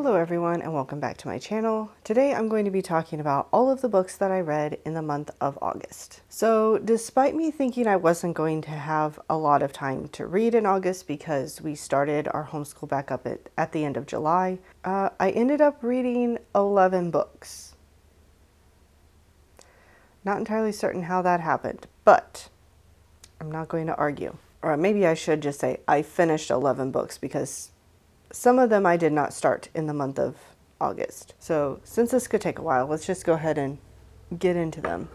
Hello everyone and welcome back to my channel. Today I'm going to be talking about all of the books that I read in the month of August. So despite me thinking I wasn't going to have a lot of time to read in August because we started our homeschool back up at the end of July, I ended up reading 11 books. Not entirely certain how that happened, but I'm not going to argue. Or maybe I should just say I finished 11 books because some of them I did not start in the month of August. So since this could take a while, let's just go ahead and get into them.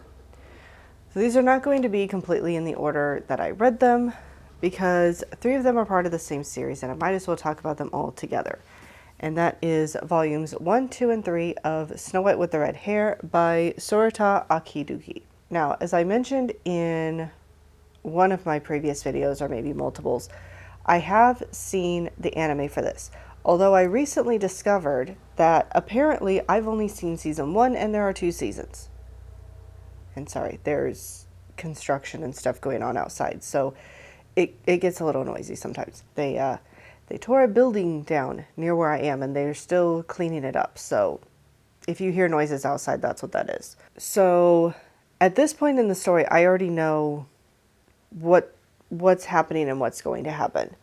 So these are not going to be completely in the order that I read them because 3 of them are part of the same series and I might as well talk about them all together. And that is volumes 1, 2, and 3 of Snow White with the Red Hair by Sorata Akiduki. Now, as I mentioned in one of my previous videos, or maybe multiples, I have seen the anime for this, although I recently discovered that apparently I've only seen season 1 and there are 2 seasons. And sorry, there's construction and stuff going on outside, so it gets a little noisy sometimes. They tore a building down near where I am and they're still cleaning it up, so if you hear noises outside, that's what that is. So at this point in the story, I already know what's happening and what's going to happen.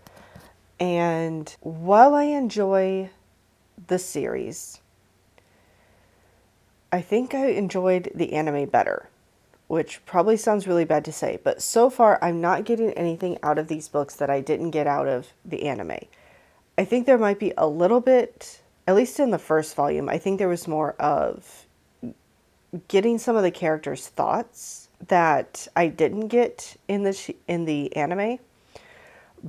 And while I enjoy the series, I think I enjoyed the anime better, which probably sounds really bad to say, but so far I'm not getting anything out of these books that I didn't get out of the anime. I think there might be a little bit, at least in the first volume, I think there was more of getting some of the characters' thoughts that I didn't get in the anime,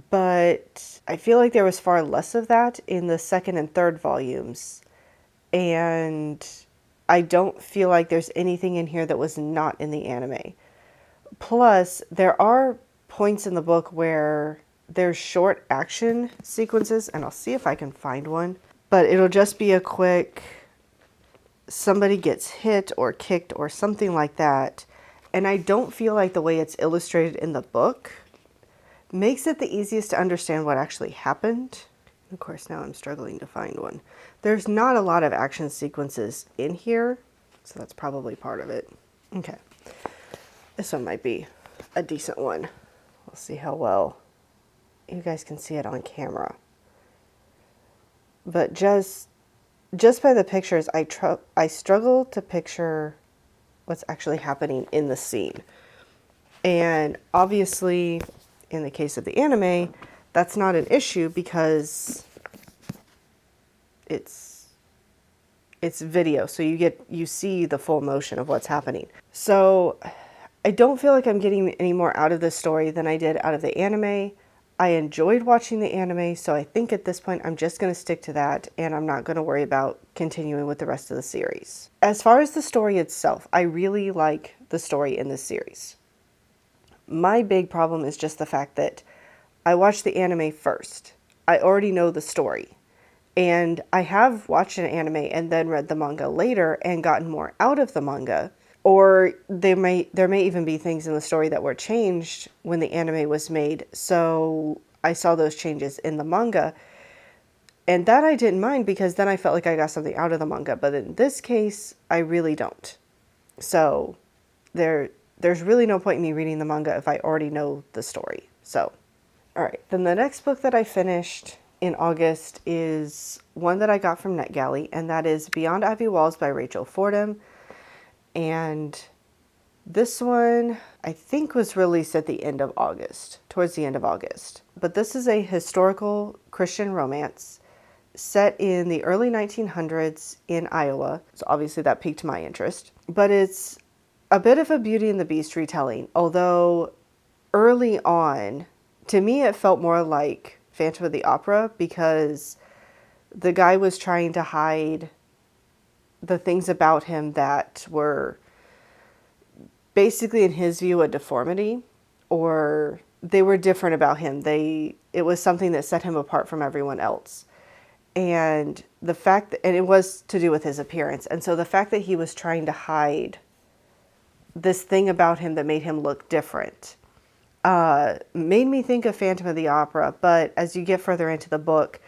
but I feel like there was far less of that in the second and third volumes, and I don't feel like there's anything in here that was not in the anime. Plus, there are points in the book where there's short action sequences, and I'll see if I can find one, but it'll just be a quick somebody gets hit or kicked or something like that. And I don't feel like the way it's illustrated in the book makes it the easiest to understand what actually happened. Of course, now I'm struggling to find one. There's not a lot of action sequences in here, so that's probably part of it. Okay, this one might be a decent one. We'll see how well you guys can see it on camera. But just by the pictures, I struggle to picture what's actually happening in the scene. And obviously, in the case of the anime, that's not an issue because it's video, so you see the full motion of what's happening. So I don't feel like I'm getting any more out of this story than I did out of the anime. I enjoyed watching the anime, so I think at this point I'm just going to stick to that and I'm not going to worry about continuing with the rest of the series. As far as the story itself, I really like the story in this series. My big problem is just the fact that I watched the anime first. I already know the story. And I have watched an anime and then read the manga later and gotten more out of the manga. Or there may even be things in the story that were changed when the anime was made. So I saw those changes in the manga. And that I didn't mind because then I felt like I got something out of the manga. But in this case, I really don't. So there's really no point in me reading the manga if I already know the story. So, all right. Then the next book that I finished in August is one that I got from NetGalley, and that is Beyond Ivy Walls by Rachel Fordham. And this one, I think, was released at the end of August, towards the end of August. But this is a historical Christian romance set in the early 1900s in Iowa. So obviously that piqued my interest. But it's a bit of a Beauty and the Beast retelling, although early on, to me, it felt more like Phantom of the Opera because the guy was trying to hide the things about him that were basically, in his view, a deformity, or they were different about him. It was something that set him apart from everyone else. And the fact that, and it was to do with his appearance. And so the fact that he was trying to hide this thing about him that made him look different made me think of Phantom of the Opera. But as you get further into the book,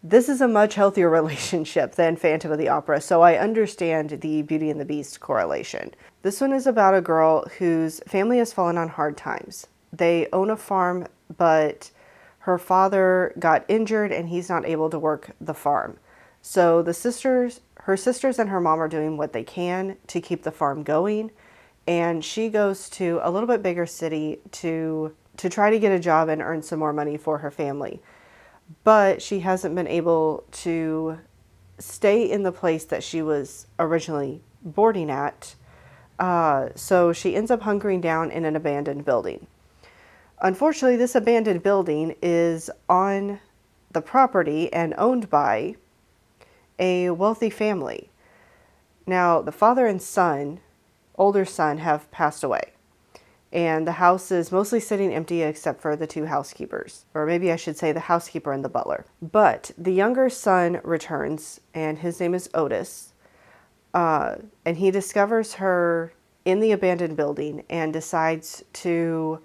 This is a much healthier relationship than Phantom of the Opera, so I understand the Beauty and the Beast correlation. This one is about a girl whose family has fallen on hard times. They own a farm, but her father got injured and he's not able to work the farm. So her sisters and her mom are doing what they can to keep the farm going, and she goes to a little bit bigger city to try to get a job and earn some more money for her family. But she hasn't been able to stay in the place that she was originally boarding at. So she ends up hunkering down in an abandoned building. Unfortunately, this abandoned building is on the property and owned by a wealthy family. Now, the father and son, older son, have passed away. And the house is mostly sitting empty except for the two housekeepers. Or maybe I should say the housekeeper and the butler. But the younger son returns, and his name is Otis. And he discovers her in the abandoned building and decides to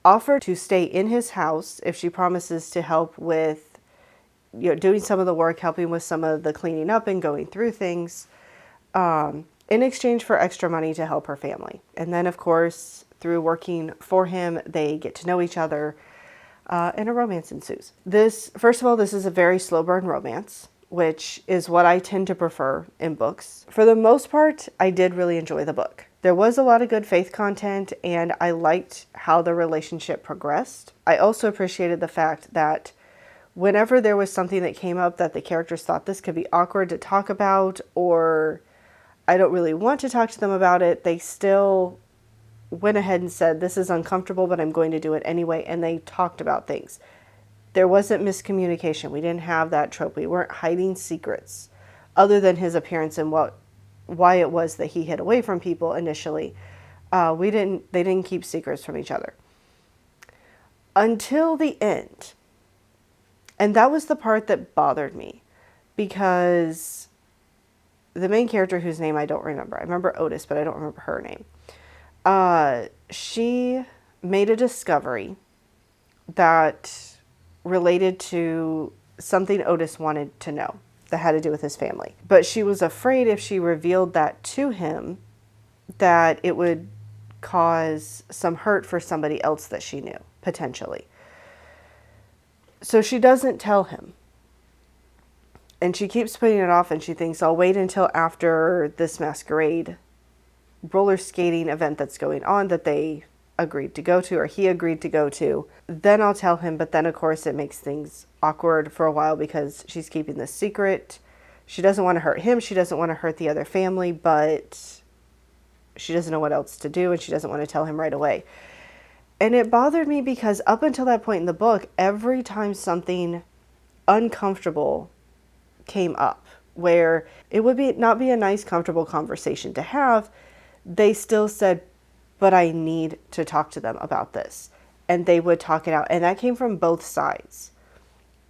offer to stay in his house if she promises to help with, doing some of the work, helping with some of the cleaning up and going through things, in exchange for extra money to help her family. And then, of course, through working for him, they get to know each other, and a romance ensues. First of all, this is a very slow burn romance, which is what I tend to prefer in books. For the most part, I did really enjoy the book. There was a lot of good faith content, and I liked how the relationship progressed. I also appreciated the fact that whenever there was something that came up that the characters thought this could be awkward to talk about, or I don't really want to talk to them about it, they still went ahead and said, this is uncomfortable, but I'm going to do it anyway. And they talked about things. There wasn't miscommunication. We didn't have that trope. We weren't hiding secrets other than his appearance and why it was that he hid away from people initially. They didn't keep secrets from each other until the end. And that was the part that bothered me, because the main character, whose name I don't remember. I remember Otis, but I don't remember her name. She made a discovery that related to something Otis wanted to know that had to do with his family. But she was afraid if she revealed that to him, that it would cause some hurt for somebody else that she knew, potentially. So she doesn't tell him. And she keeps putting it off, and she thinks, I'll wait until after this masquerade roller skating event that's going on that they agreed to go to, or he agreed to go to. Then I'll tell him. But then, of course, it makes things awkward for a while because she's keeping this secret. She doesn't want to hurt him. She doesn't want to hurt the other family, but she doesn't know what else to do, and she doesn't want to tell him right away. And it bothered me because up until that point in the book, every time something uncomfortable came up, where it would not be a nice, comfortable conversation to have, they still said, but I need to talk to them about this. And they would talk it out. And that came from both sides.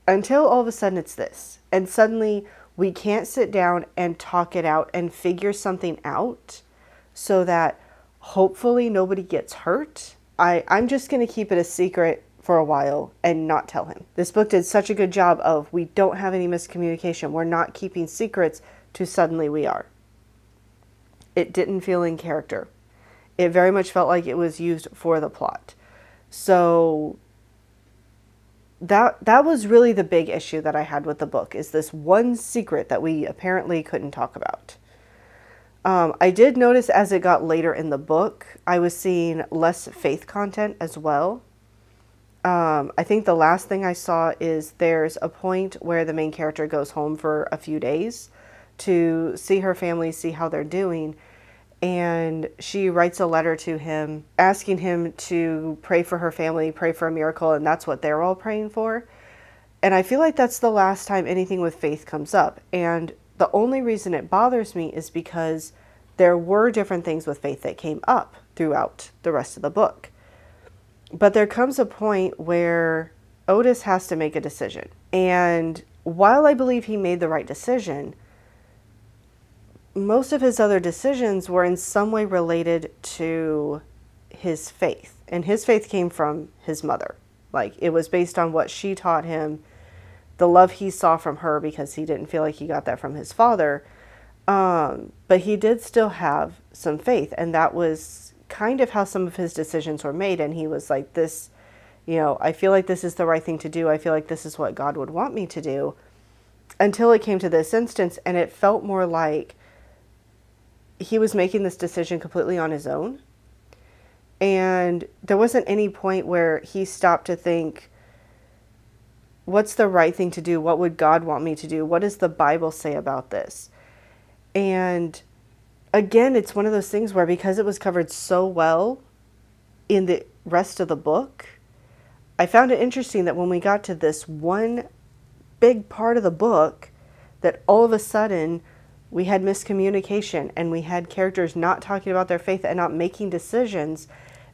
Until all of a sudden it's this. And suddenly we can't sit down and talk it out and figure something out so that hopefully nobody gets hurt. I'm just going to keep it a secret for a while and not tell him. This book did such a good job of, we don't have any miscommunication. We're not keeping secrets, to suddenly we are. It didn't feel in character. It very much felt like it was used for the plot. So that was really the big issue that I had with the book, is this one secret that we apparently couldn't talk about. I did notice as it got later in the book, I was seeing less faith content as well. I think the last thing I saw is there's a point where the main character goes home for a few days to see her family, see how they're doing. And she writes a letter to him asking him to pray for her family, pray for a miracle. And that's what they're all praying for. And I feel like that's the last time anything with faith comes up. And the only reason it bothers me is because there were different things with faith that came up throughout the rest of the book. But there comes a point where Otis has to make a decision. And while I believe he made the right decision, most of his other decisions were in some way related to his faith. And his faith came from his mother. Like, it was based on what she taught him the love he saw from her, because he didn't feel like he got that from his father. But he did still have some faith, and that was kind of how some of his decisions were made. And he was like, this, I feel like this is the right thing to do. I feel like this is what God would want me to do, until it came to this instance. And it felt more like he was making this decision completely on his own. And there wasn't any point where he stopped to think, what's the right thing to do? What would God want me to do? What does the Bible say about this? And again, it's one of those things where, because it was covered so well in the rest of the book, I found it interesting that when we got to this one big part of the book, that all of a sudden we had miscommunication, and we had characters not talking about their faith and not making decisions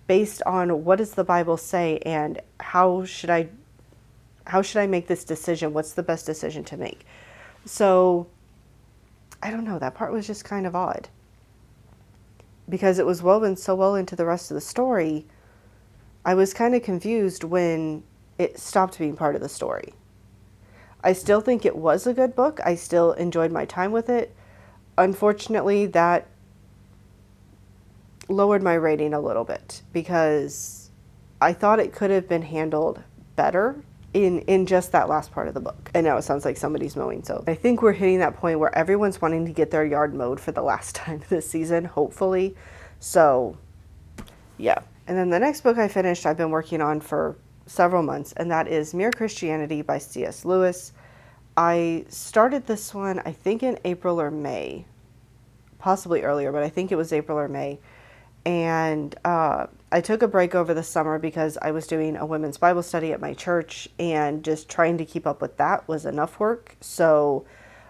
based on what does the Bible say, and how should I make this decision? What's the best decision to make? So I don't know, that part was just kind of odd, because it was woven so well into the rest of the story. I was kind of confused when it stopped being part of the story. I still think it was a good book. I still enjoyed my time with it. Unfortunately, that lowered my rating a little bit, because I thought it could have been handled better in just that last part of the book. And now it sounds like somebody's mowing. So I think we're hitting that point where everyone's wanting to get their yard mowed for the last time this season, hopefully. So yeah. And then the next book I finished, I've been working on for several months, and that is Mere Christianity by C.S. Lewis. I started this one, I think in April or May, possibly earlier, but I think it was April or May. And I took a break over the summer because I was doing a women's Bible study at my church, and just trying to keep up with that was enough work. So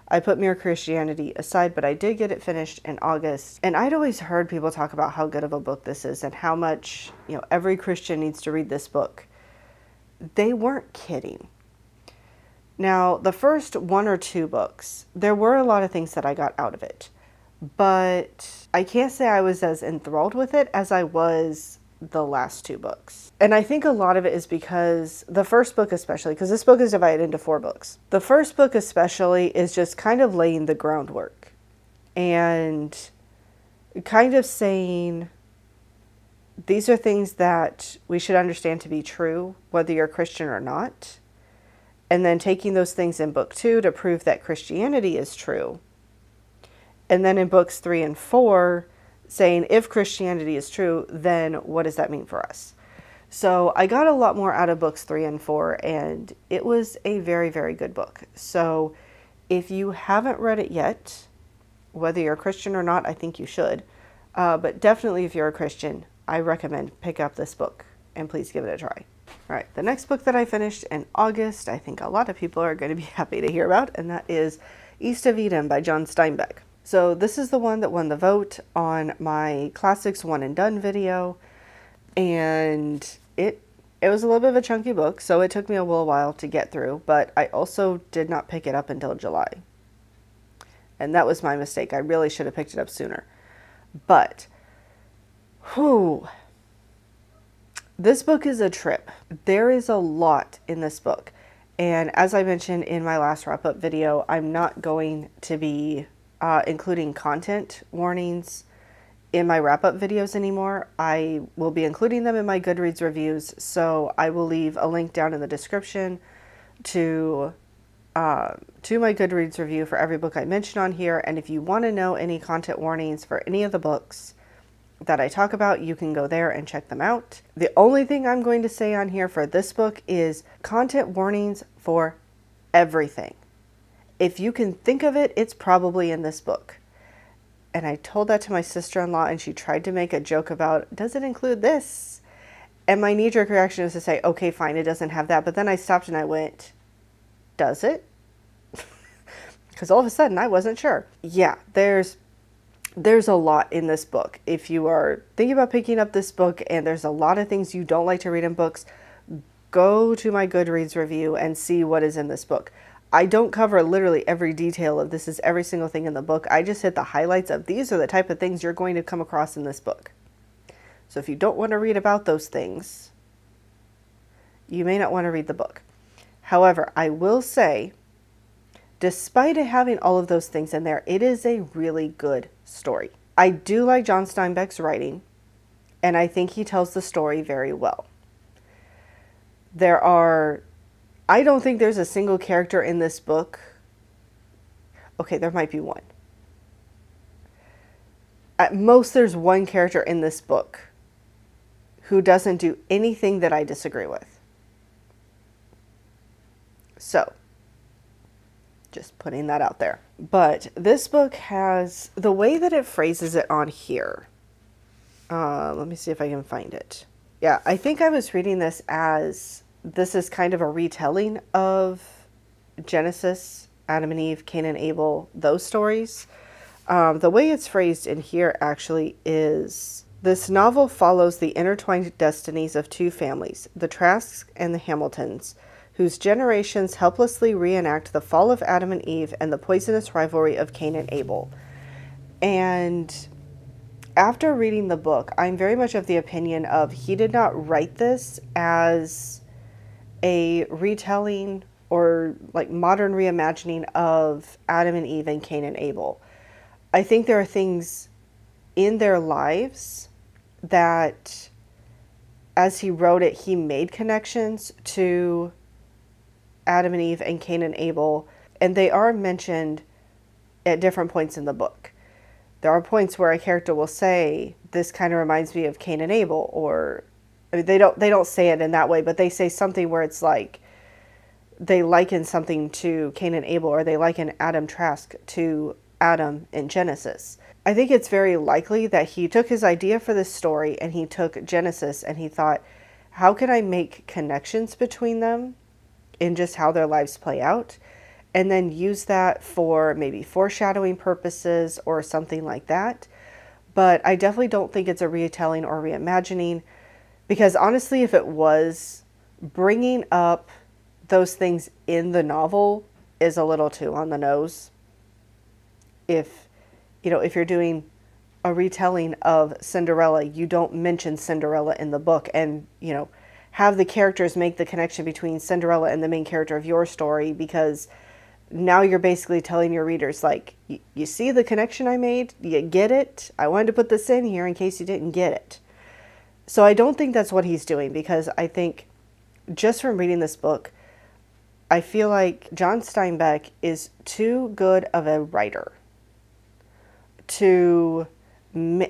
I put Mere Christianity aside, but I did get it finished in August. And I'd always heard people talk about how good of a book this is, and how much, every Christian needs to read this book. They weren't kidding. Now, the first one or two books, there were a lot of things that I got out of it, but I can't say I was as enthralled with it as I was the last two books. And I think a lot of it is because the first book especially, because this book is divided into 4 books. The first book especially is just kind of laying the groundwork and kind of saying, these are things that we should understand to be true, whether you're a Christian or not. And then taking those things in book 2 to prove that Christianity is true. And then in books 3 and 4, saying, if Christianity is true, then what does that mean for us? So I got a lot more out of books 3 and 4, and it was a very, very good book. So if you haven't read it yet, whether you're a Christian or not, I think you should. But definitely if you're a Christian, I recommend pick up this book, and please give it a try. All right, the next book that I finished in August, I think a lot of people are going to be happy to hear about, and that is East of Eden by John Steinbeck. So this is the one that won the vote on my Classics One and Done video, and it was a little bit of a chunky book, so it took me a little while to get through, but I also did not pick it up until July. And that was my mistake. I really should have picked it up sooner. But, this book is a trip. There is a lot in this book. And as I mentioned in my last wrap-up video, I'm not going to be including content warnings in my wrap-up videos anymore. I will be including them in my Goodreads reviews, so I will leave a link down in the description to my Goodreads review for every book I mention on here. And if you want to know any content warnings for any of the books that I talk about, you can go there and check them out. The only thing I'm going to say on here for this book is content warnings for everything. If you can think of it, it's probably in this book. And I told that to my sister-in-law, and she tried to make a joke about, does it include this? And my knee-jerk reaction was to say, okay, fine, it doesn't have that. But then I stopped and I went, does it? Because all of a sudden I wasn't sure. Yeah, there's a lot in this book. If you are thinking about picking up this book and there's a lot of things you don't like to read in books, go to my Goodreads review and see what is in this book. I don't cover literally every detail of this is every single thing in the book. I just hit the highlights of these are the type of things you're going to come across in this book. So if you don't want to read about those things, you may not want to read the book. However, I will say, despite it having all of those things in there, it is a really good story. I do like John Steinbeck's writing, and I think he tells the story very well. I don't think there's a single character in this book. Okay, there might be one. At most, there's one character in this book who doesn't do anything that I disagree with. So, just putting that out there. But this book has, the way that it phrases it on here, let me see if I can find it. Yeah, I think I was reading this as, this is kind of a retelling of Genesis, Adam and Eve, Cain and Abel, those stories. The way it's phrased in here actually is, this novel follows the intertwined destinies of two families, the Trasks and the Hamiltons, whose generations helplessly reenact the fall of Adam and Eve and the poisonous rivalry of Cain and Abel. And after reading the book, I'm very much of the opinion of, he did not write this as a retelling or like modern reimagining of Adam and Eve and Cain and Abel. I think there are things in their lives that, as he wrote it, he made connections to Adam and Eve and Cain and Abel, and they are mentioned at different points in the book. There are points where a character will say, this kind of reminds me of Cain and Abel, or I mean, they don't say it in that way, but they say something where it's like they liken something to Cain and Abel, or they liken Adam Trask to Adam in Genesis. I think it's very likely that he took his idea for this story and he took Genesis and he thought, how can I make connections between them in just how their lives play out, and then use that for maybe foreshadowing purposes or something like that. But I definitely don't think it's a retelling or reimagining, because honestly, if it was, bringing up those things in the novel is a little too on the nose. If you're doing a retelling of Cinderella, you don't mention Cinderella in the book, and, have the characters make the connection between Cinderella and the main character of your story, because now you're basically telling your readers, like, you see the connection I made? You get it? I wanted to put this in here in case you didn't get it. So I don't think that's what he's doing, because I think just from reading this book, I feel like John Steinbeck is too good of a writer to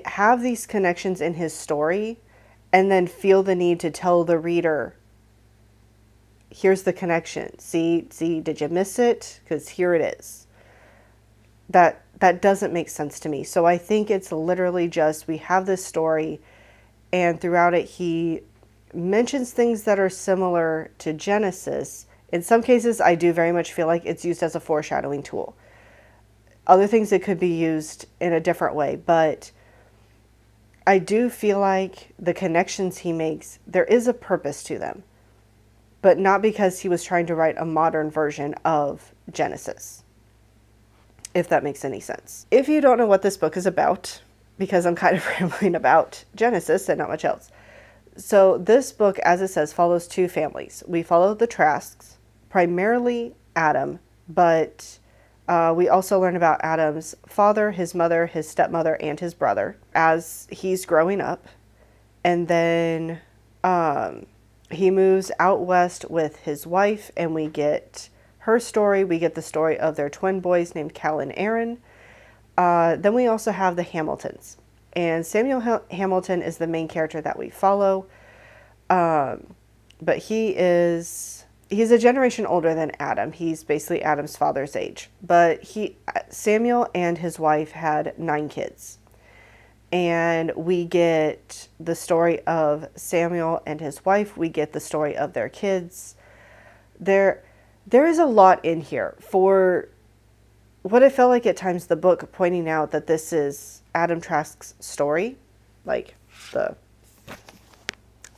have these connections in his story and then feel the need to tell the reader, here's the connection. See, did you miss it? Because here it is. That doesn't make sense to me. So I think it's literally just, we have this story, and throughout it he mentions things that are similar to Genesis. In some cases, I do very much feel like it's used as a foreshadowing tool. Other things, it could be used in a different way, but I do feel like the connections he makes, there is a purpose to them, but not because he was trying to write a modern version of Genesis, if that makes any sense. If you don't know what this book is about, because I'm kind of rambling about Genesis and not much else. So this book, as it says, follows two families. We follow the Trasks, primarily Adam, but we also learn about Adam's father, his mother, his stepmother, and his brother as he's growing up. And then he moves out west with his wife, and we get her story. We get the story of their twin boys named Cal and Aaron. Then we also have the Hamiltons. And Samuel Hamilton is the main character that we follow. But he's a generation older than Adam. He's basically Adam's father's age. But Samuel and his wife had 9 kids. And we get the story of Samuel and his wife. We get the story of their kids. There is a lot in here for what it felt like at times, the book pointing out that this is Adam Trask's story, like the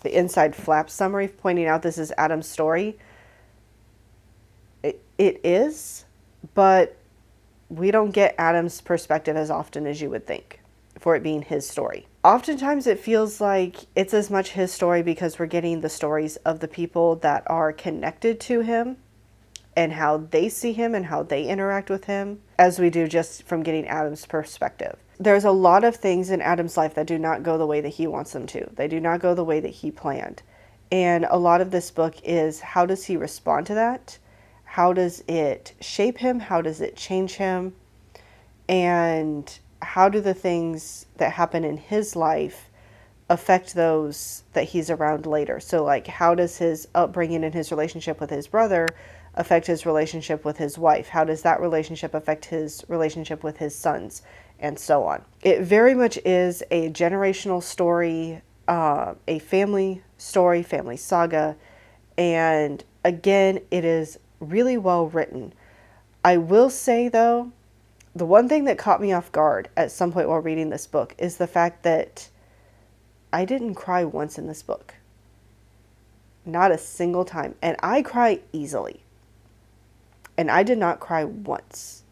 inside flap summary pointing out this is Adam's story. It is, but we don't get Adam's perspective as often as you would think for it being his story. Oftentimes it feels like it's as much his story because we're getting the stories of the people that are connected to him and how they see him and how they interact with him as we do just from getting Adam's perspective. There's a lot of things in Adam's life that do not go the way that he wants them to. They do not go the way that he planned. And a lot of this book is, how does he respond to that? How does it shape him? How does it change him? And how do the things that happen in his life affect those that he's around later? So like, how does his upbringing and his relationship with his brother affect his relationship with his wife? How does that relationship affect his relationship with his sons? And so on. It very much is a generational story, a family story, family saga. And again, it is really well written. I will say though, the one thing that caught me off guard at some point while reading this book is the fact that I didn't cry once in this book. Not a single time. And I cry easily. And I did not cry once.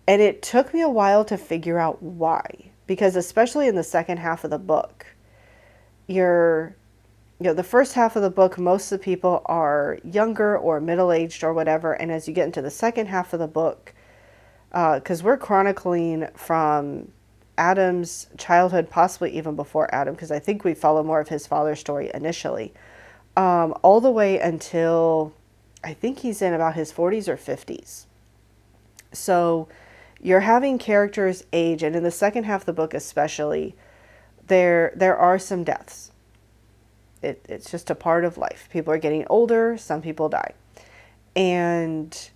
And it took me a while to figure out why. Because especially in the second half of the book, the first half of the book, most of the people are younger or middle-aged or whatever. And as you get into the second half of the book, because we're chronicling from Adam's childhood, possibly even before Adam, because I think we follow more of his father's story initially, all the way until I think he's in about his 40s or 50s. So you're having characters age, and in the second half of the book especially, there are some deaths. It's just a part of life. People are getting older, some people die. And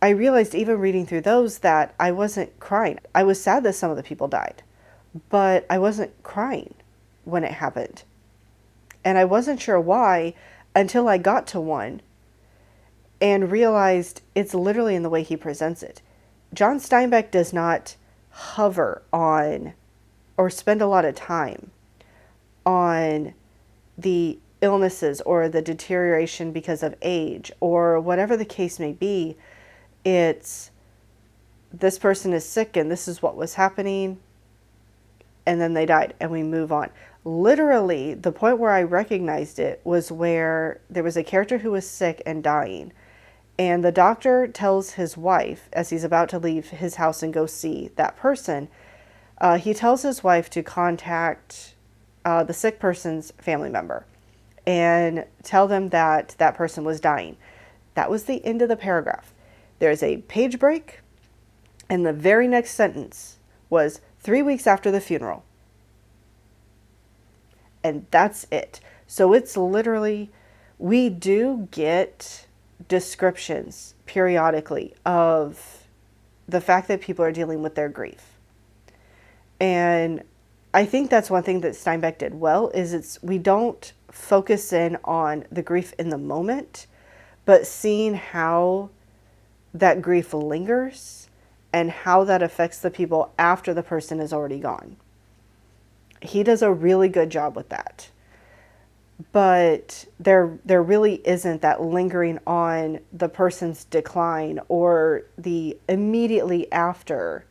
I realized even reading through those that I wasn't crying. I was sad that some of the people died, but I wasn't crying when it happened. And I wasn't sure why until I got to one and realized it's literally in the way he presents it. John Steinbeck does not hover on or spend a lot of time on the illnesses or the deterioration because of age or whatever the case may be. It's, this person is sick and this is what was happening, and then they died and we move on. Literally, the point where I recognized it was where there was a character who was sick and dying, and the doctor tells his wife, as he's about to leave his house and go see that person, he tells his wife to contact the sick person's family member and tell them that that person was dying. That was the end of the paragraph. There's a page break, and the very next sentence was 3 weeks after the funeral. And that's it. So it's literally, we do get descriptions periodically of the fact that people are dealing with their grief. And I think that's one thing that Steinbeck did well, is we don't focus in on the grief in the moment, but seeing how that grief lingers and how that affects the people after the person is already gone. He does a really good job with that. But there really isn't that lingering on the person's decline or the immediately after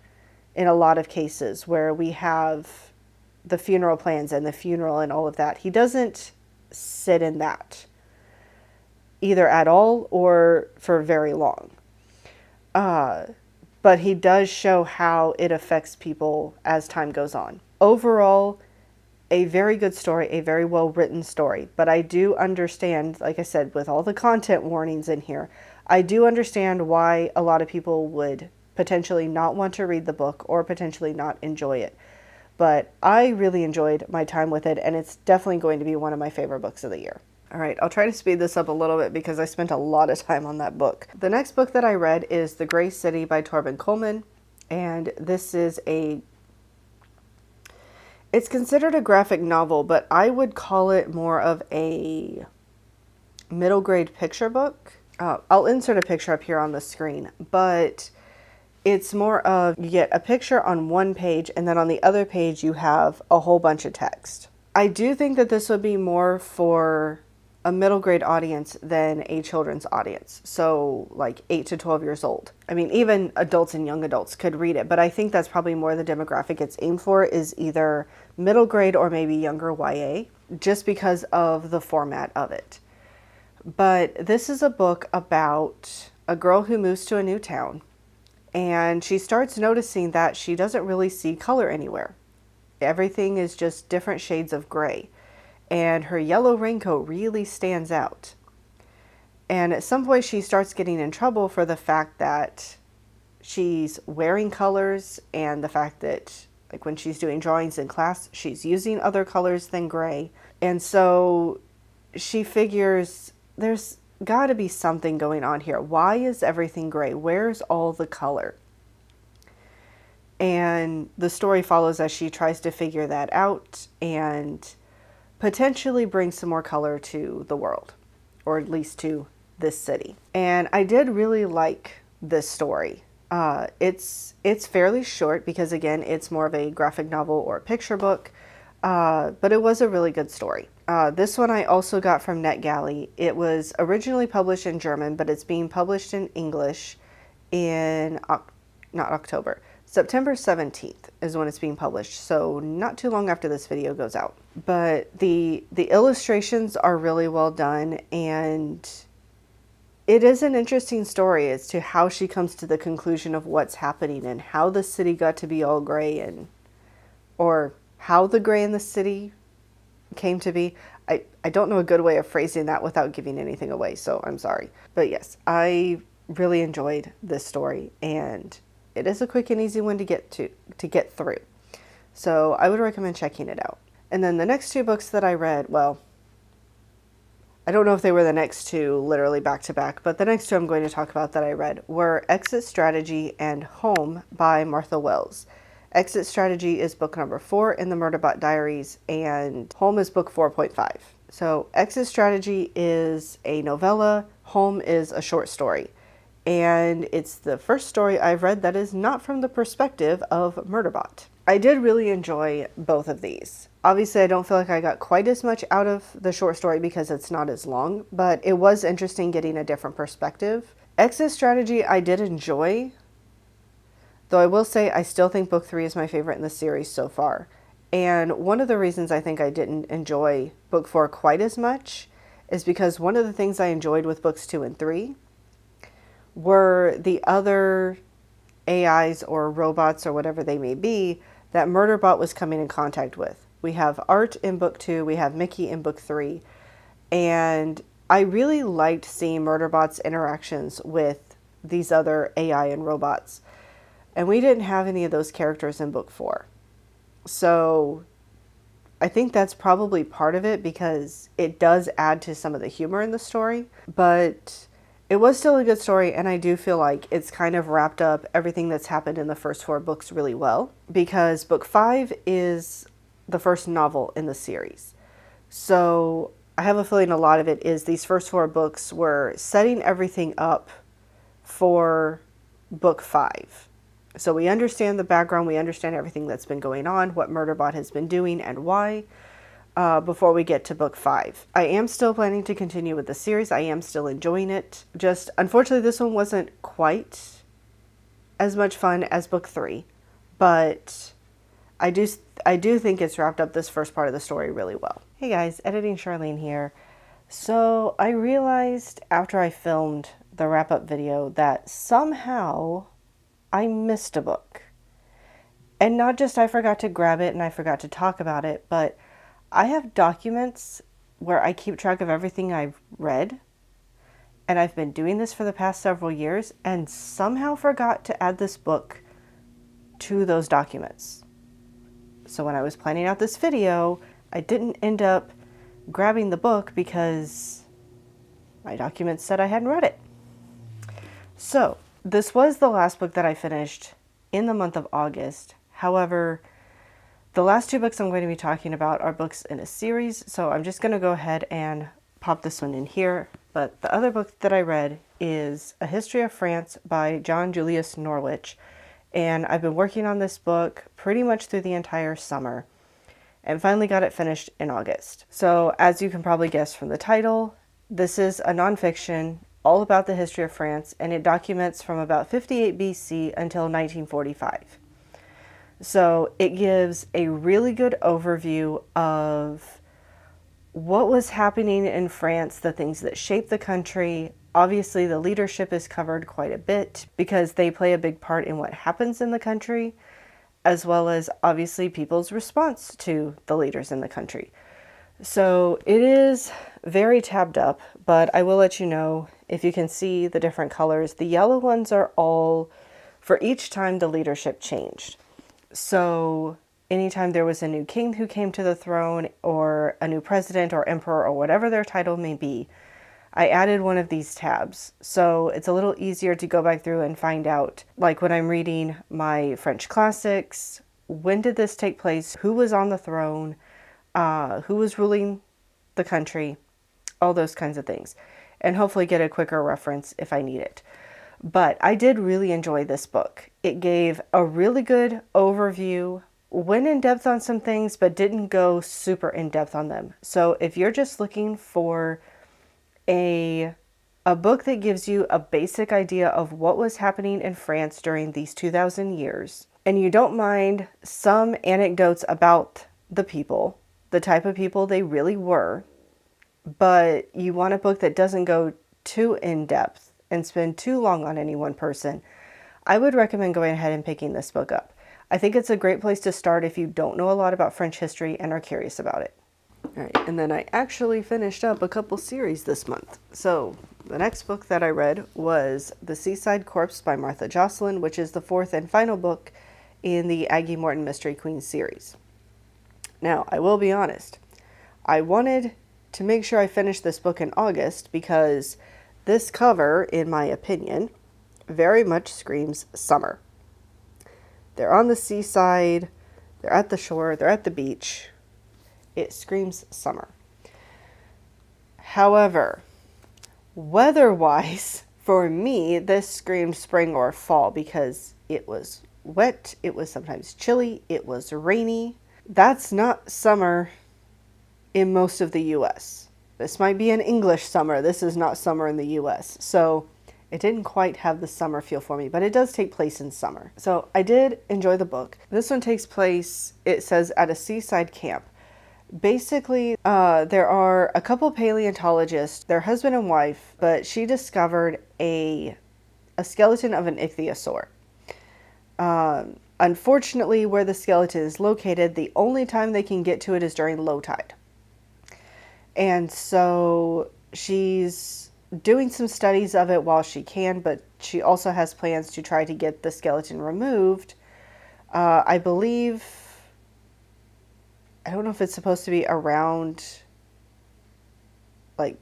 in a lot of cases where we have the funeral plans and the funeral and all of that. He doesn't sit in that either at all or for very long. But he does show how it affects people as time goes on. Overall, a very good story, a very well written story. But I do understand, like I said, with all the content warnings in here, I do understand why a lot of people would potentially not want to read the book or potentially not enjoy it. But I really enjoyed my time with it, and it's definitely going to be one of my favorite books of the year. All right, I'll try to speed this up a little bit because I spent a lot of time on that book. The next book that I read is The Gray City by Torben Coleman, and this is it's considered a graphic novel, but I would call it more of a middle grade picture book. I'll insert a picture up here on the screen, but it's more of, you get a picture on one page and then on the other page you have a whole bunch of text. I do think that this would be more for a middle grade audience than a children's audience. So like 8 to 12 years old. I mean, even adults and young adults could read it, but I think that's probably more the demographic it's aimed for, is either middle grade or maybe younger YA, just because of the format of it. But this is a book about a girl who moves to a new town, and she starts noticing that she doesn't really see color anywhere. Everything is just different shades of gray, and her yellow raincoat really stands out. And at some point she starts getting in trouble for the fact that she's wearing colors, and the fact that, like, when she's doing drawings in class, she's using other colors than gray. And so she figures there's got to be something going on here. Why is everything gray? Where's all the color? And the story follows as she tries to figure that out and potentially bring some more color to the world, or at least to this city. And I did really like this story. It's fairly short because, again, it's more of a graphic novel or picture book, but it was a really good story. This one I also got from NetGalley. It was originally published in German, but it's being published in English in September 17th is when it's being published, so not too long after this video goes out. But the illustrations are really well done, and it is an interesting story as to how she comes to the conclusion of what's happening and how the city got to be all gray, and or how the gray in the city came to be. I don't know a good way of phrasing that without giving anything away, so I'm sorry. But yes, I really enjoyed this story, and it is a quick and easy one to get through. So I would recommend checking it out. And then the next two books that I read, well, I don't know if they were the next two literally back to back, but the next two I'm going to talk about that I read were Exit Strategy and Home by Martha Wells. Exit Strategy is book number 4 in the Murderbot Diaries, and Home is book 4.5. So Exit Strategy is a novella, Home is a short story. And it's the first story I've read that is not from the perspective of Murderbot. I did really enjoy both of these. Obviously, I don't feel like I got quite as much out of the short story because it's not as long, but it was interesting getting a different perspective. Exit Strategy I did enjoy, though I will say I still think book 3 is my favorite in the series so far. And one of the reasons I think I didn't enjoy book 4 quite as much is because one of the things I enjoyed with books 2 and 3 were the other AIs or robots or whatever they may be that Murderbot was coming in contact with. We have Art in book 2, we have Mickey in book 3, and I really liked seeing Murderbot's interactions with these other AI and robots. And we didn't have any of those characters in book 4. So I think that's probably part of it because it does add to some of the humor in the story, but it was still a good story, and I do feel like it's kind of wrapped up everything that's happened in the first 4 books really well, because book 5 is the first novel in the series. So I have a feeling a lot of it is these first 4 books were setting everything up for book 5. So we understand the background, we understand everything that's been going on, what Murderbot has been doing and why, before we get to book 5. I am still planning to continue with the series. I am still enjoying it. Just, unfortunately, this one wasn't quite as much fun as book 3, but I do think it's wrapped up this first part of the story really well. Hey guys, Editing Charlene here. So I realized after I filmed the wrap-up video that somehow I missed a book. And not just I forgot to grab it and I forgot to talk about it, but I have documents where I keep track of everything I've read, and I've been doing this for the past several years and somehow forgot to add this book to those documents. So when I was planning out this video, I didn't end up grabbing the book because my documents said I hadn't read it. So this was the last book that I finished in the month of August. However, the last 2 books I'm going to be talking about are books in a series, so I'm just going to go ahead and pop this one in here. But the other book that I read is A History of France by John Julius Norwich, and I've been working on this book pretty much through the entire summer, and finally got it finished in August. So as you can probably guess from the title, this is a nonfiction all about the history of France, and it documents from about 58 BC until 1945. So it gives a really good overview of what was happening in France, the things that shaped the country. Obviously, the leadership is covered quite a bit because they play a big part in what happens in the country, as well as obviously people's response to the leaders in the country. So it is very tabbed up, but I will let you know if you can see the different colors. The yellow ones are all for each time the leadership changed. So anytime there was a new king who came to the throne, or a new president or emperor or whatever their title may be, I added one of these tabs. So it's a little easier to go back through and find out, like when I'm reading my French classics, when did this take place? Who was on the throne? Who was ruling the country? All those kinds of things. And hopefully get a quicker reference if I need it. But I did really enjoy this book. It gave a really good overview, went in depth on some things, but didn't go super in depth on them. So if you're just looking for a book that gives you a basic idea of what was happening in France during these 2,000 years, and you don't mind some anecdotes about the people, the type of people they really were, but you want a book that doesn't go too in depth and spend too long on any one person, I would recommend going ahead and picking this book up. I think it's a great place to start if you don't know a lot about French history and are curious about it. All right, and then I actually finished up a couple series this month. So the next book that I read was The Seaside Corpse by Martha Jocelyn, which is the fourth and final book in the Aggie Morton Mystery Queen series. Now, I will be honest, I wanted to make sure I finished this book in August because this cover, in my opinion, very much screams summer. They're on the seaside, they're at the shore, they're at the beach. It screams summer. However, weather-wise, for me, this screamed spring or fall because it was wet, it was sometimes chilly, it was rainy. That's not summer in most of the U.S. This might be an English summer. This is not summer in the U.S. So it didn't quite have the summer feel for me, but it does take place in summer. So I did enjoy the book. This one takes place, it says, at a seaside camp. Basically, there are a couple paleontologists, they're husband and wife, but she discovered a skeleton of an ichthyosaur. Unfortunately, where the skeleton is located, the only time they can get to it is during low tide. And so she's doing some studies of it while she can, but she also has plans to try to get the skeleton removed. I believe, I don't know if it's supposed to be around, like,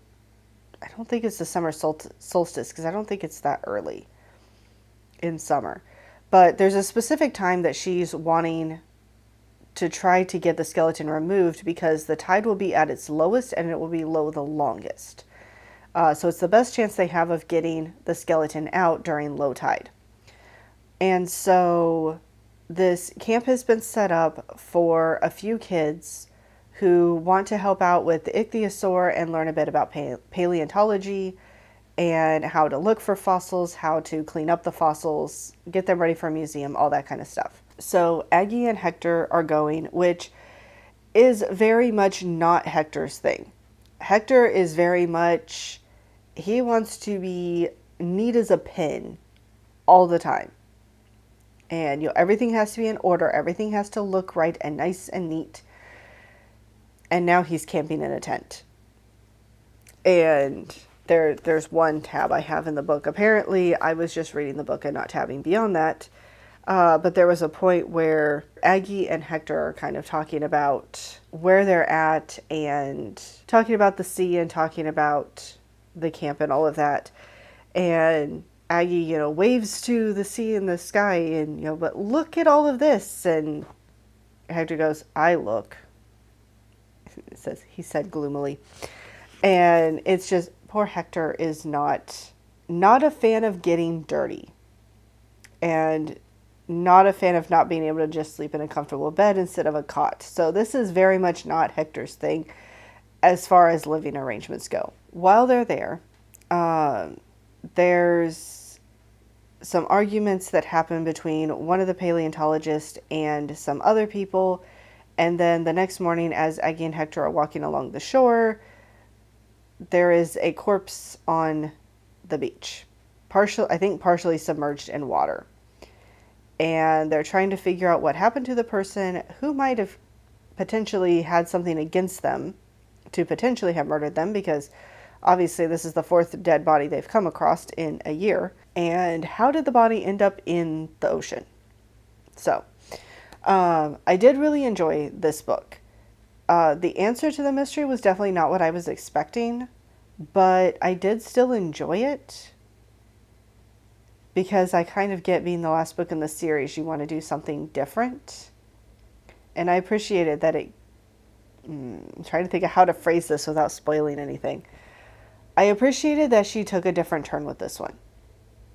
I don't think it's the summer solstice, because I don't think it's that early in summer. But there's a specific time that she's wanting to try to get the skeleton removed because the tide will be at its lowest and it will be low the longest. So it's the best chance they have of getting the skeleton out during low tide. And so this camp has been set up for a few kids who want to help out with the ichthyosaur and learn a bit about paleontology and how to look for fossils, how to clean up the fossils, get them ready for a museum, all that kind of stuff. So Aggie and Hector are going, which is very much not Hector's thing. Hector is very much, he wants to be neat as a pin all the time. And everything has to be in order, everything has to look right and nice and neat. And now he's camping in a tent. And there's one tab I have in the book. Apparently, I was just reading the book and not tabbing beyond that. But there was a point where Aggie and Hector are kind of talking about where they're at and talking about the sea and talking about the camp and all of that. And Aggie, waves to the sea and the sky and, but look at all of this. And Hector goes, I look. He said gloomily. And it's just, poor Hector is not a fan of getting dirty. And not a fan of not being able to just sleep in a comfortable bed instead of a cot. So this is very much not Hector's thing as far as living arrangements go. While they're there, there's some arguments that happen between one of the paleontologists and some other people, And then the next morning, as Aggie and Hector are walking along the shore, there is a corpse on the beach, I think partially submerged in water. And they're trying to figure out what happened to the person who might have potentially had something against them to potentially have murdered them, because obviously this is the fourth dead body they've come across in a year. And how did the body end up in the ocean? So, I did really enjoy this book. The answer to the mystery was definitely not what I was expecting, but I did still enjoy it because I kind of get, being the last book in the series, you want to do something different. And I appreciated that I'm trying to think of how to phrase this without spoiling anything. I appreciated that she took a different turn with this one.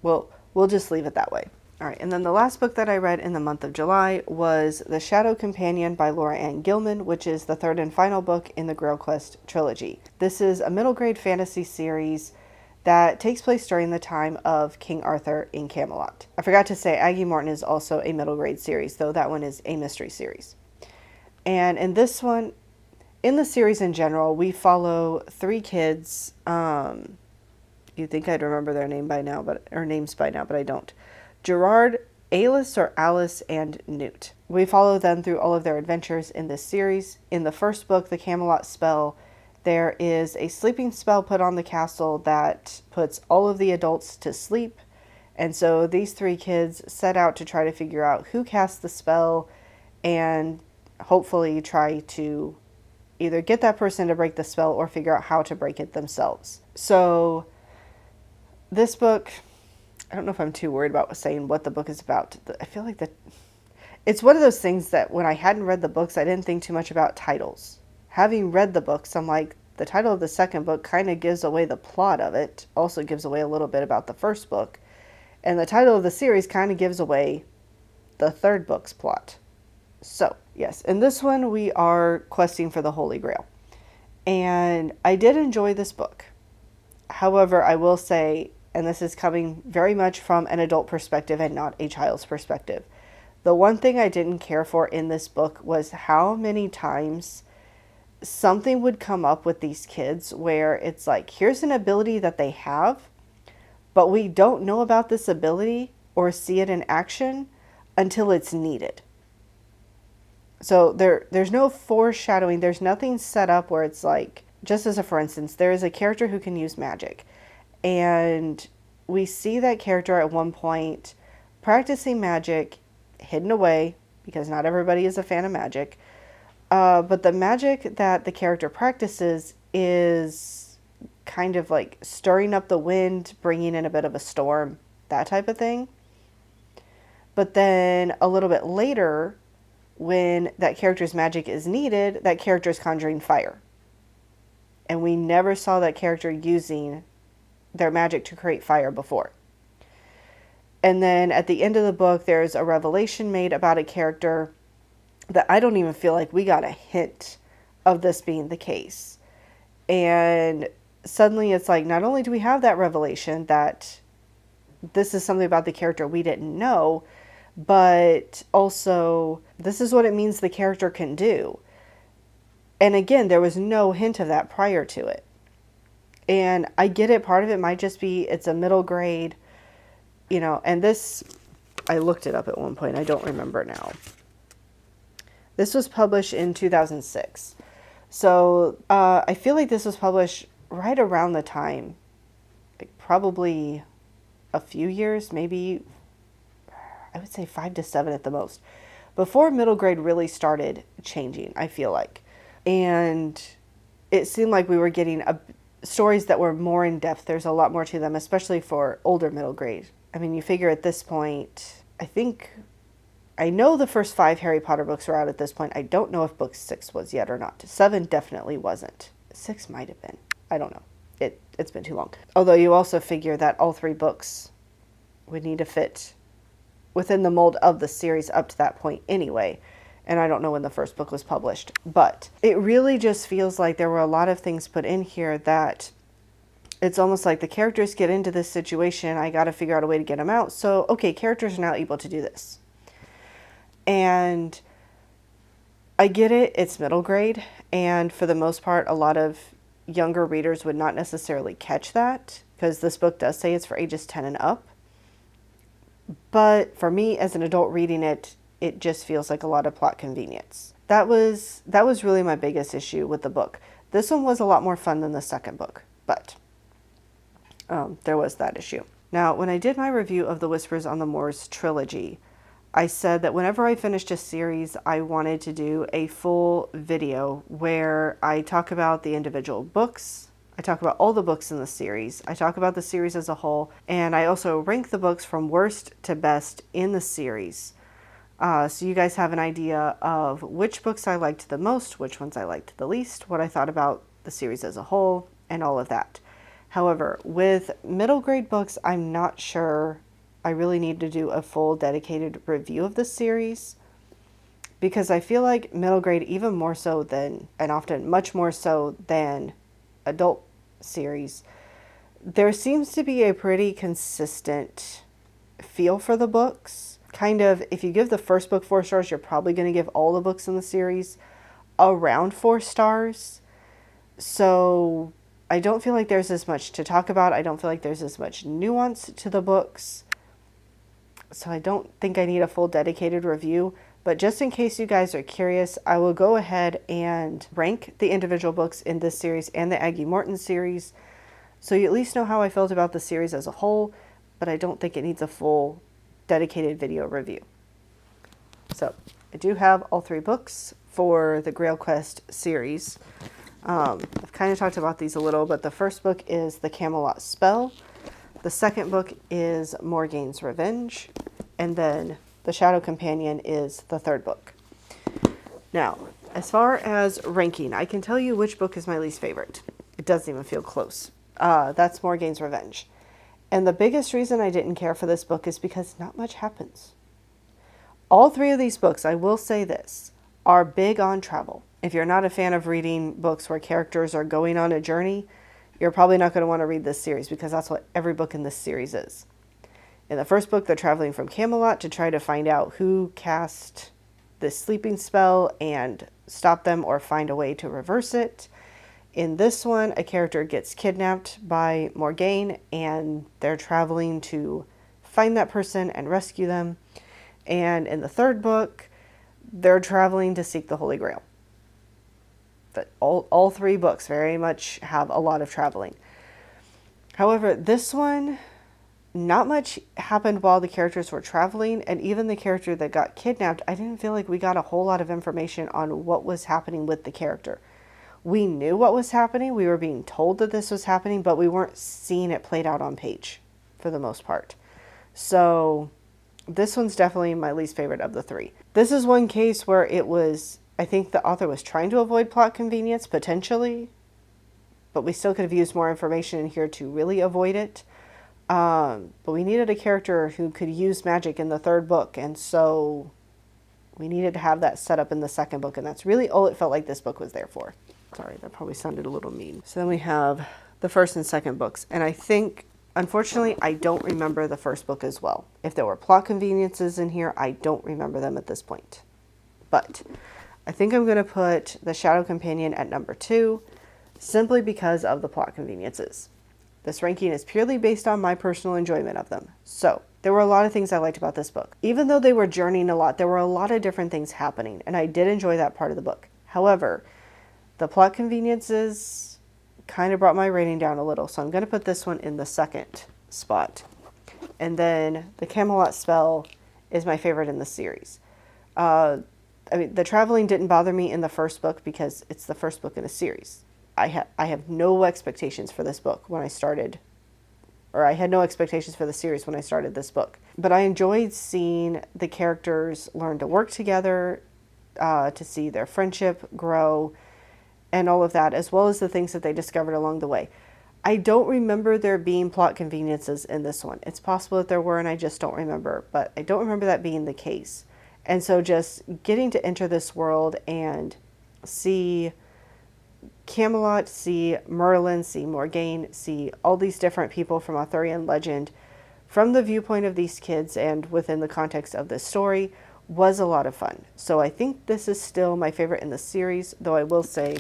We'll just leave it that way. All right, and then the last book that I read in the month of July was The Shadow Companion by Laura Ann Gilman, which is the third and final book in the Grail Quest trilogy. This is a middle grade fantasy series that takes place during the time of King Arthur in Camelot. I forgot to say, Aggie Morton is also a middle grade series, though that one is a mystery series. And in this one, in the series in general, we follow three kids. You'd think I'd remember their names by now, but I don't. Gerard, Alice, and Newt. We follow them through all of their adventures in this series. In the first book, The Camelot Spell, there is a sleeping spell put on the castle that puts all of the adults to sleep. And so these three kids set out to try to figure out who cast the spell and hopefully try to either get that person to break the spell or figure out how to break it themselves. So this book, I don't know if I'm too worried about saying what the book is about. I feel like it's one of those things that when I hadn't read the books, I didn't think too much about titles. Having read the books, I'm like, the title of the second book kind of gives away the plot of it, also gives away a little bit about the first book. And the title of the series kind of gives away the third book's plot. So, yes, in this one we are questing for the Holy Grail. And I did enjoy this book. However, I will say, and this is coming very much from an adult perspective and not a child's perspective, the one thing I didn't care for in this book was how many times something would come up with these kids where it's like, here's an ability that they have, but we don't know about this ability or see it in action until it's needed. So there's no foreshadowing. There's nothing set up where it's like, just as a for instance, there is a character who can use magic. And we see that character at one point practicing magic, hidden away, because not everybody is a fan of magic. But the magic that the character practices is kind of like stirring up the wind, bringing in a bit of a storm, that type of thing. But then a little bit later, when that character's magic is needed, that character is conjuring fire. And we never saw that character using their magic to create fire before. And then at the end of the book, there's a revelation made about a character that I don't even feel like we got a hint of this being the case. And suddenly it's like, not only do we have that revelation that this is something about the character we didn't know, but also this is what it means the character can do. And again, there was no hint of that prior to it. And I get it, part of it might just be it's a middle grade, and this, I looked it up at one point, I don't remember now. This was published in 2006. So I feel like this was published right around the time, like probably a few years, maybe, I would say 5 to 7 at the most, before middle grade really started changing, I feel like. And it seemed like we were getting stories that were more in depth. There's a lot more to them, especially for older middle grade. I mean, you figure at this point, I know the first 5 Harry Potter books were out at this point. I don't know if book 6 was yet or not. 7 definitely wasn't. 6 might have been. I don't know. It's been too long. Although you also figure that all 3 books would need to fit within the mold of the series up to that point anyway. And I don't know when the first book was published. But it really just feels like there were a lot of things put in here that it's almost like the characters get into this situation. I got to figure out a way to get them out. So, okay, characters are now able to do this. And I get it, it's middle grade, and for the most part, a lot of younger readers would not necessarily catch that because this book does say it's for ages 10 and up. But for me, as an adult reading it, it just feels like a lot of plot convenience. That was really my biggest issue with the book. This one was a lot more fun than the second book, but there was that issue. Now, when I did my review of the Whispers on the Moors trilogy, I said that whenever I finished a series, I wanted to do a full video where I talk about the individual books, I talk about all the books in the series, I talk about the series as a whole, and I also rank the books from worst to best in the series. So you guys have an idea of which books I liked the most, which ones I liked the least, what I thought about the series as a whole, and all of that. However, with middle grade books, I'm not sure I really need to do a full dedicated review of the series, because I feel like middle grade, even more so than, and often much more so than adult series, there seems to be a pretty consistent feel for the books. Kind of, if you give the first book 4 stars, you're probably going to give all the books in the series around 4 stars. So I don't feel like there's as much to talk about. I don't feel like there's as much nuance to the books. So I don't think I need a full dedicated review. But just in case you guys are curious, I will go ahead and rank the individual books in this series and the Aggie Morton series, so you at least know how I felt about the series as a whole, but I don't think it needs a full dedicated video review. So I do have all 3 books for the Grail Quest series. I've kind of talked about these a little, but the first book is The Camelot Spell. The second book is Morgane's Revenge. And then The Shadow Companion is the third book. Now, as far as ranking, I can tell you which book is my least favorite. It doesn't even feel close. That's Morgane's Revenge. And the biggest reason I didn't care for this book is because not much happens. All 3 of these books, I will say this, are big on travel. If you're not a fan of reading books where characters are going on a journey, you're probably not going to want to read this series, because that's what every book in this series is. In the first book, they're traveling from Camelot to try to find out who cast this sleeping spell and stop them or find a way to reverse it. In this one, a character gets kidnapped by Morgane, and they're traveling to find that person and rescue them. And in the third book, they're traveling to seek the Holy Grail. But all 3 books very much have a lot of traveling. However, this one, not much happened while the characters were traveling, and even the character that got kidnapped, I didn't feel like we got a whole lot of information on what was happening with the character. We knew what was happening, we were being told that this was happening, but we weren't seeing it played out on page for the most part. So this one's definitely my least favorite of the 3. This is one case where it was, I think the author was trying to avoid plot convenience, potentially, but we still could have used more information in here to really avoid it. But we needed a character who could use magic in the third book, and so we needed to have that set up in the second book, and that's really all it felt like this book was there for. Sorry, that probably sounded a little mean. So then we have the first and second books, and I think, unfortunately, I don't remember the first book as well. If there were plot conveniences in here, I don't remember them at this point. But I think I'm going to put The Shadow Companion at number 2, simply because of the plot conveniences. This ranking is purely based on my personal enjoyment of them. So, there were a lot of things I liked about this book. Even though they were journeying a lot, there were a lot of different things happening, and I did enjoy that part of the book. However, the plot conveniences kind of brought my rating down a little, so I'm going to put this one in the second spot. And then The Camelot Spell is my favorite in the series. I mean, the traveling didn't bother me in the first book because it's the first book in a series. I have no expectations for this book when I started, or I had no expectations for the series when I started this book. But I enjoyed seeing the characters learn to work together, to see their friendship grow, and all of that, as well as the things that they discovered along the way. I don't remember there being plot conveniences in this one. It's possible that there were, and I just don't remember, but I don't remember that being the case. And so just getting to enter this world and see Camelot, see Merlin, see Morgane, see all these different people from Arthurian legend from the viewpoint of these kids and within the context of this story was a lot of fun. So I think this is still my favorite in the series, though I will say,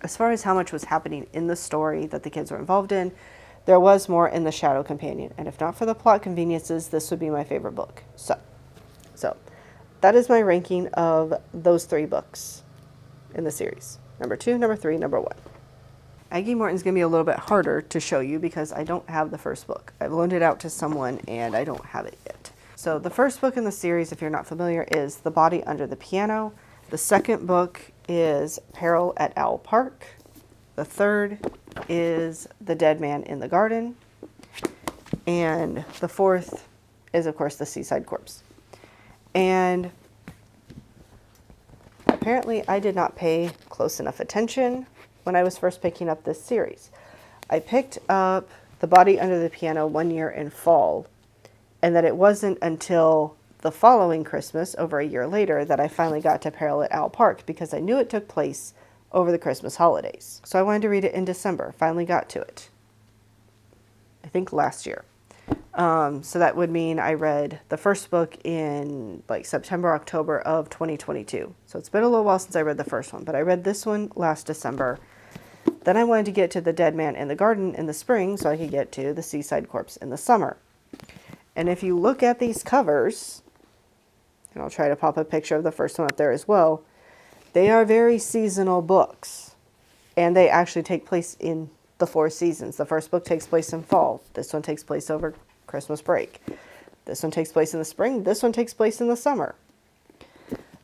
as far as how much was happening in the story that the kids were involved in, there was more in The Shadow Companion. And if not for the plot conveniences, this would be my favorite book. So that is my ranking of those 3 books in the series. Number 2, number 3, number 1. Aggie Morton's going to be a little bit harder to show you because I don't have the first book. I've loaned it out to someone and I don't have it yet. So the first book in the series, if you're not familiar, is The Body Under the Piano. The second book is Peril at Owl Park. The third is The Dead Man in the Garden. And the fourth is, of course, The Seaside Corpse. And apparently I did not pay close enough attention when I was first picking up this series. I picked up The Body Under the Piano one year in fall, and that it wasn't until the following Christmas, over a year later, that I finally got to Peril at Owl Park because I knew it took place over the Christmas holidays. So I wanted to read it in December. Finally got to it. I think last year. So that would mean I read the first book in like September, October of 2022. So it's been a little while since I read the first one, but I read this one last December. Then I wanted to get to The Dead Man in the Garden in the spring so I could get to The Seaside Corpse in the summer. And if you look at these covers, and I'll try to pop a picture of the first one up there as well, they are very seasonal books. And they actually take place in the 4 seasons. The first book takes place in fall. This one takes place over Christmas break. This one takes place in the spring. This one takes place in the summer.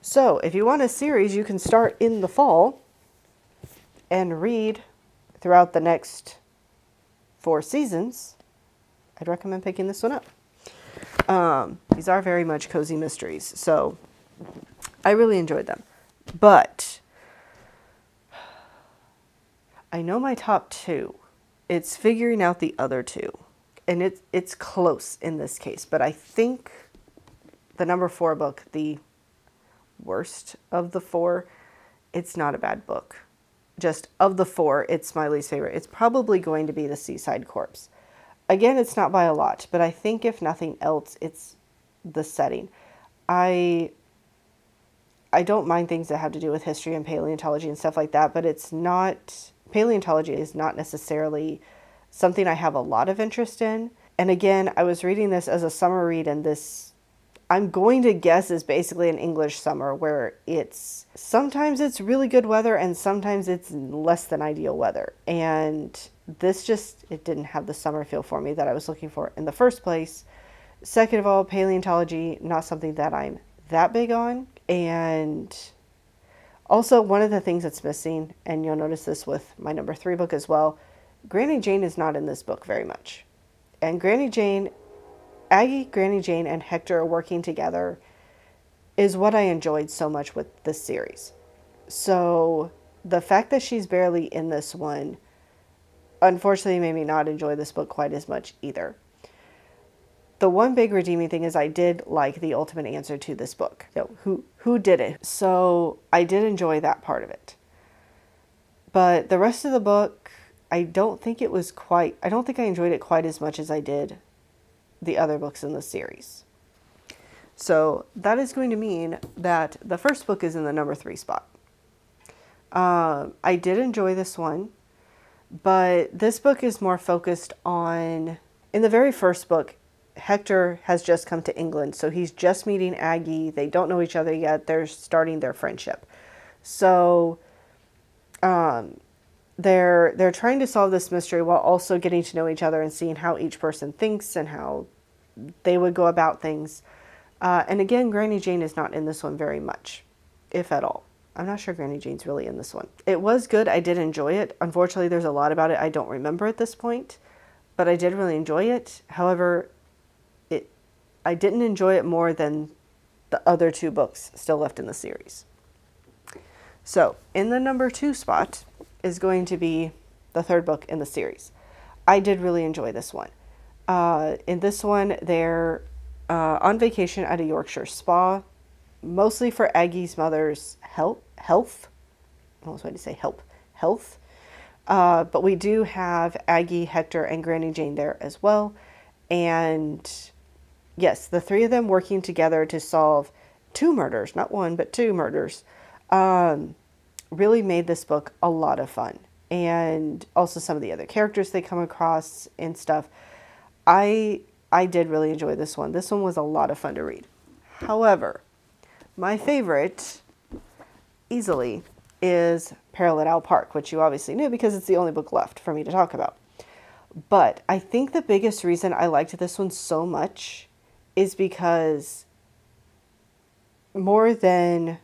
So if you want a series, you can start in the fall and read throughout the next 4 seasons. I'd recommend picking this one up. These are very much cozy mysteries, so I really enjoyed them. But I know my top 2. It's figuring out the other 2. And it's close in this case. But I think the number 4 book, the worst of the 4, it's not a bad book. Just of the 4, it's my least favorite. It's probably going to be The Seaside Corpse. Again, it's not by a lot, but I think if nothing else, it's the setting. I don't mind things that have to do with history and paleontology and stuff like that, but it's not, paleontology is not necessarily something I have a lot of interest in. And again, I was reading this as a summer read, and this, I'm going to guess, is basically an English summer where sometimes it's really good weather and sometimes it's less than ideal weather. And this just, it didn't have the summer feel for me that I was looking for in the first place. Second of all, paleontology, not something that I'm that big on. And also, one of the things that's missing, and you'll notice this with my number 3 book as well, Granny Jane is not in this book very much. And Aggie, Granny Jane, and Hector working together is what I enjoyed so much with this series. So the fact that she's barely in this one, unfortunately, made me not enjoy this book quite as much either. The one big redeeming thing is I did like the ultimate answer to this book. Who did it? So I did enjoy that part of it. But the rest of the book, I don't think I enjoyed it quite as much as I did the other books in the series. So that is going to mean that the first book is in the number 3 spot. I did enjoy this one, but this book is more focused on, in the very first book, Hector has just come to England, so he's just meeting Aggie. They don't know each other yet. They're starting their friendship. So they're trying to solve this mystery while also getting to know each other and seeing how each person thinks and how they would go about things. And again, Granny Jane is not in this one very much, if at all. I'm not sure Granny Jane's really in this one. It was good. I did enjoy it. Unfortunately, there's a lot about it I don't remember at this point, but I did really enjoy it. However, I didn't enjoy it more than the other 2 books still left in the series. So, in the number 2 spot is going to be the 3rd book in the series. I did really enjoy this one. In this one, they're on vacation at a Yorkshire spa, mostly for Aggie's mother's health. I almost wanted to say health. But we do have Aggie, Hector, and Granny Jane there as well. And yes, the 3 of them working together to solve two murders, not one, but two murders, really made this book a lot of fun. And also some of the other characters they come across and stuff. I did really enjoy this one. This one was a lot of fun to read. However, my favorite, easily, is Peril at Owl Park, which you obviously knew because it's the only book left for me to talk about. But I think the biggest reason I liked this one so much is because more than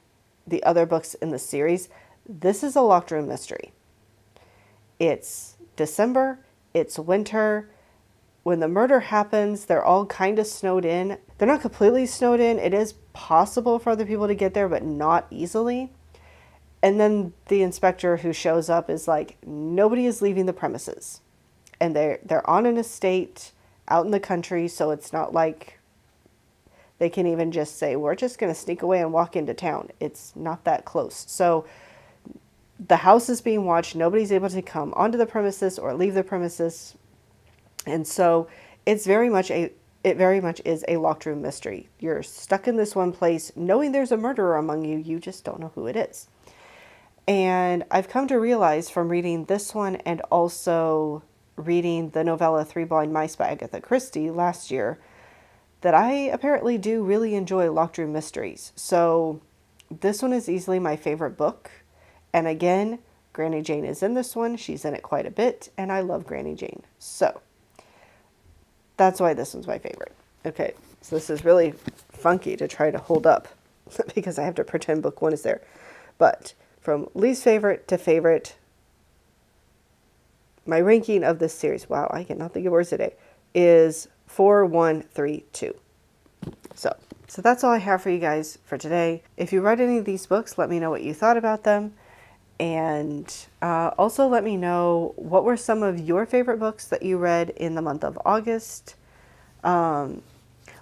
the other books in the series, this is a locked room mystery. It's December, it's winter. When the murder happens, they're all kind of snowed in. They're not completely snowed in. It is possible for other people to get there, but not easily. And then the inspector who shows up is like, nobody is leaving the premises. And they're on an estate out in the country, so it's not like they can even just say, we're just going to sneak away and walk into town. It's not that close. So the house is being watched. Nobody's able to come onto the premises or leave the premises. And so it very much is a locked room mystery. You're stuck in this one place knowing there's a murderer among you. You just don't know who it is. And I've come to realize from reading this one and also reading the novella Three Blind Mice by Agatha Christie last year that I apparently do really enjoy locked room mysteries. So this one is easily my favorite book. And again, Granny Jane is in this one. She's in it quite a bit, and I love Granny Jane. So that's why this one's my favorite. Okay, so this is really funky to try to hold up because I have to pretend book one is there. But from least favorite to favorite, my ranking of this series, wow, I cannot think of words today, is 4, 1, 3, 2. So that's all I have for you guys for today. If you read any of these books, let me know what you thought about them. And also let me know what were some of your favorite books that you read in the month of August. Or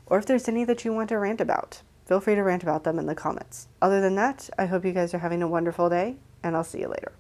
if there's any that you want to rant about, feel free to rant about them in the comments. Other than that, I hope you guys are having a wonderful day, and I'll see you later.